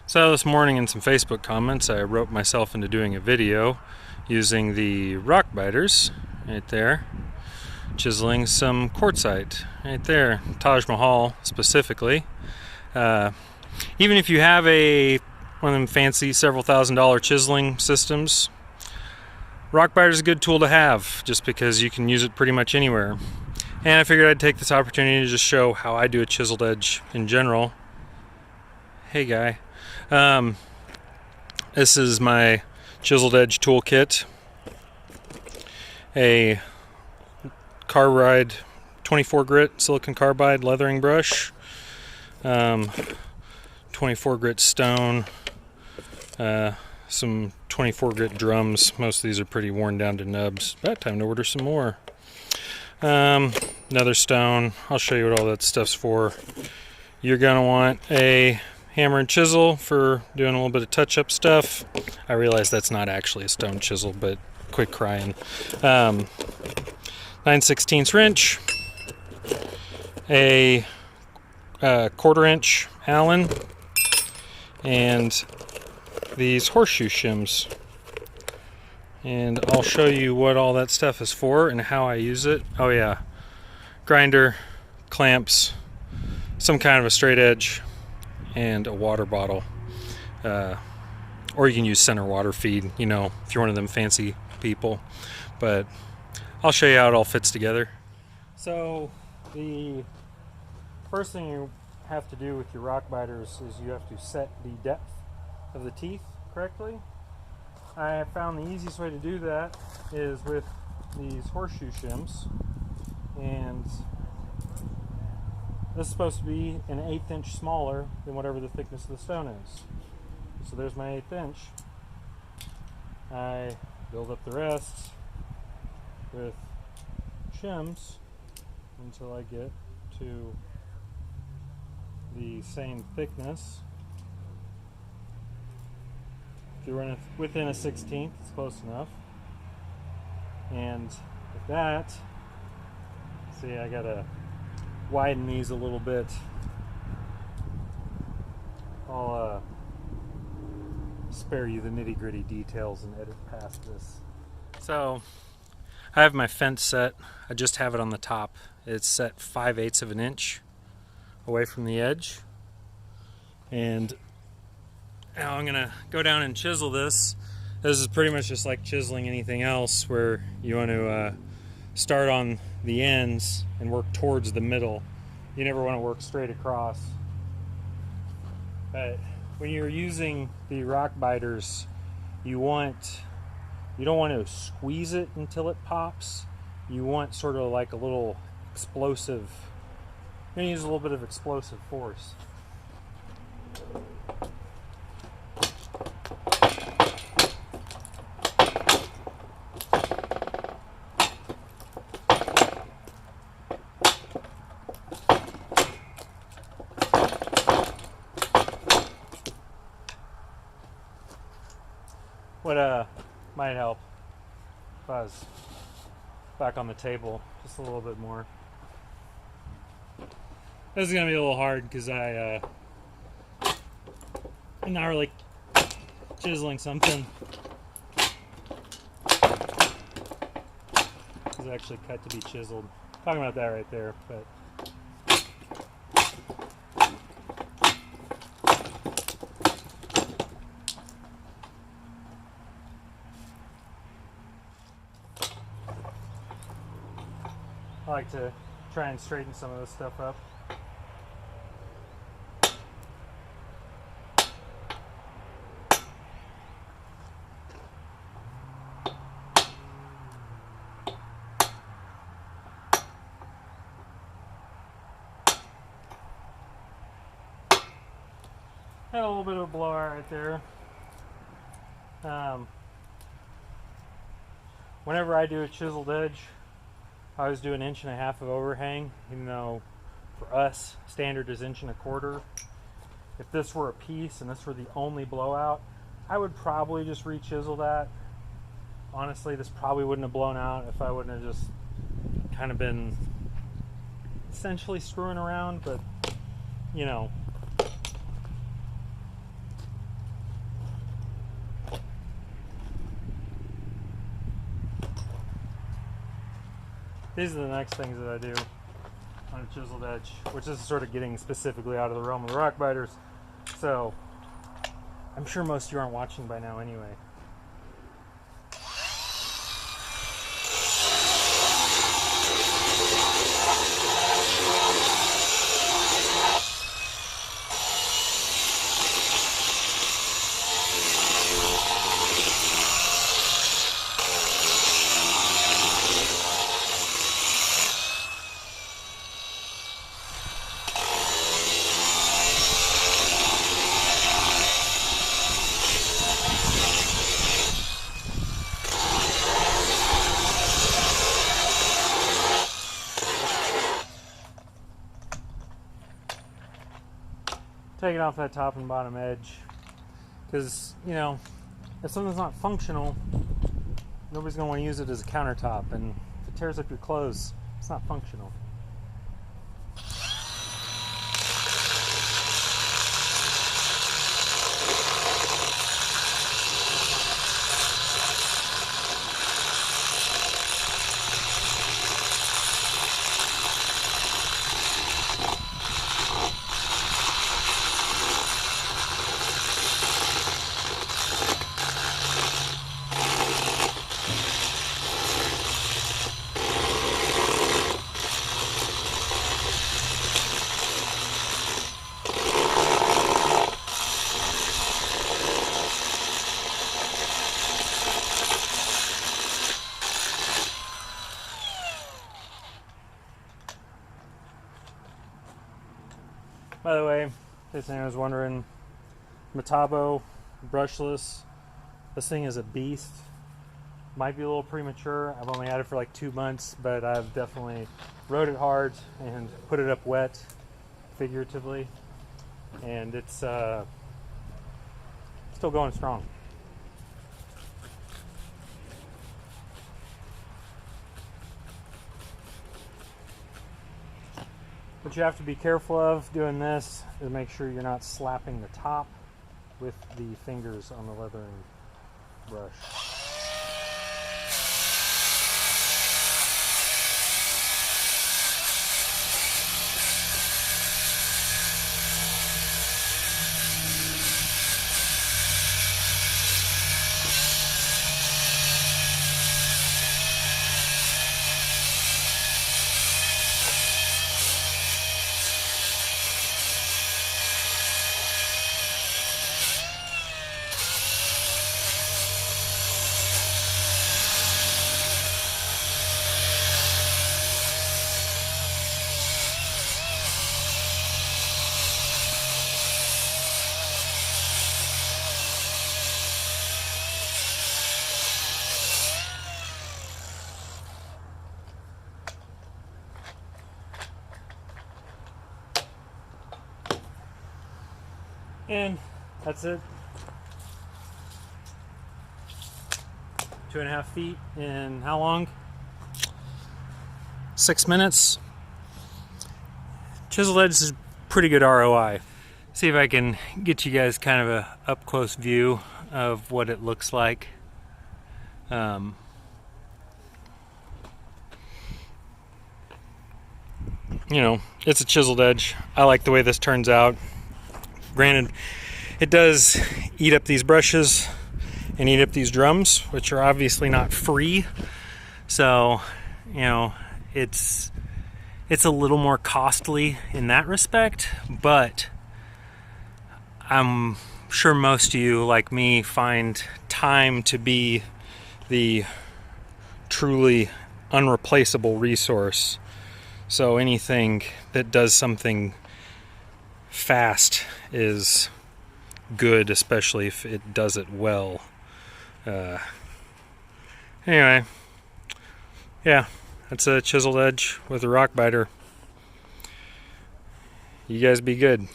So this morning in some Facebook comments I roped myself into doing a video using the Rockbiters right there, chiseling some quartzite right there, Taj Mahal specifically. Even if you have one of them fancy several $1,000 chiseling systems, Rockbiter is a good tool to have just because you can use it pretty much anywhere. And I figured I'd take this opportunity to just show how I do a chiseled edge in general. Hey guy. This is my chiseled edge toolkit. A carbide 24 grit silicon carbide leathering brush, 24 grit stone, some 24 grit drums. Most of these are pretty worn down to nubs. About time to order some more. Another stone. I'll show you what all that stuff's for. You're gonna want a hammer and chisel for doing a little bit of touch-up stuff. I realize that's not actually a stone chisel, but quit crying. 9/16 wrench, a 1/4 inch Allen, and these horseshoe shims. And I'll show you what all that stuff is for and how I use it. Oh yeah, grinder, clamps, some kind of a straight edge, and a water bottle. Or you can use center water feed, you know, if you're one of them fancy people. But I'll show you how it all fits together. So the first thing you have to do with your Rockbiters is you have to set the depth of the teeth correctly. I have found the easiest way to do that is with these horseshoe shims, and this is supposed to be an 1/8 inch smaller than whatever the thickness of the stone is. So there's my 1/8 inch. I build up the rest with shims until I get to the same thickness. If you're within a 1/16, it's close enough. And with that, see, I gotta widen these a little bit. I'll spare you the nitty-gritty details and edit past this. So I have my fence set. I just have it on the top. It's set 5/8 of an inch away from the edge. And now I'm gonna go down and chisel this. This is pretty much just like chiseling anything else, where you want to start on the ends and work towards the middle. You never want to work straight across. But when you're using the Rockbiters, you don't want to squeeze it until it pops. You want sort of like a little explosive. You're gonna use a little bit of explosive force. What might help if I was back on the table just a little bit more. This is gonna be a little hard because I'm not really chiseling something. It's actually cut to be chiseled. Talking about that right there, but. I like to try and straighten some of this stuff up. Had a little bit of a blowout right there. Whenever I do a chiseled edge, I always do 1.5 inches of overhang, even though for us standard is 1.25 inches. If this were a piece and this were the only blowout, I would probably just re-chisel that. Honestly, this probably wouldn't have blown out if I wouldn't have just kind of been essentially screwing around, but you know, these are the next things that I do on a chiseled edge, which is sort of getting specifically out of the realm of the Rockbiters. So I'm sure most of you aren't watching by now anyway. Taking off that top and bottom edge, because you know, if something's not functional, nobody's going to want to use it as a countertop, and if it tears up your clothes, it's not functional. By the way, in case anyone was wondering, Metabo, brushless. This thing is a beast. Might be a little premature. I've only had it for like 2 months, but I've definitely rode it hard and put it up wet, figuratively. And it's still going strong. What you have to be careful of doing this is make sure you're not slapping the top with the fingers on the leathering brush. And that's it. 2.5 feet in how long? 6 minutes. Chiseled edge is pretty good ROI. See if I can get you guys kind of a up close view of what it looks like. You know, it's a chiseled edge. I like the way this turns out. Granted, it does eat up these brushes and eat up these drums, which are obviously not free. So, you know, it's a little more costly in that respect, but I'm sure most of you, like me, find time to be the truly unreplaceable resource. So anything that does something fast is good, especially if it does it well. Anyway, yeah, that's a chiseled edge with a Rockbiter. You guys be good.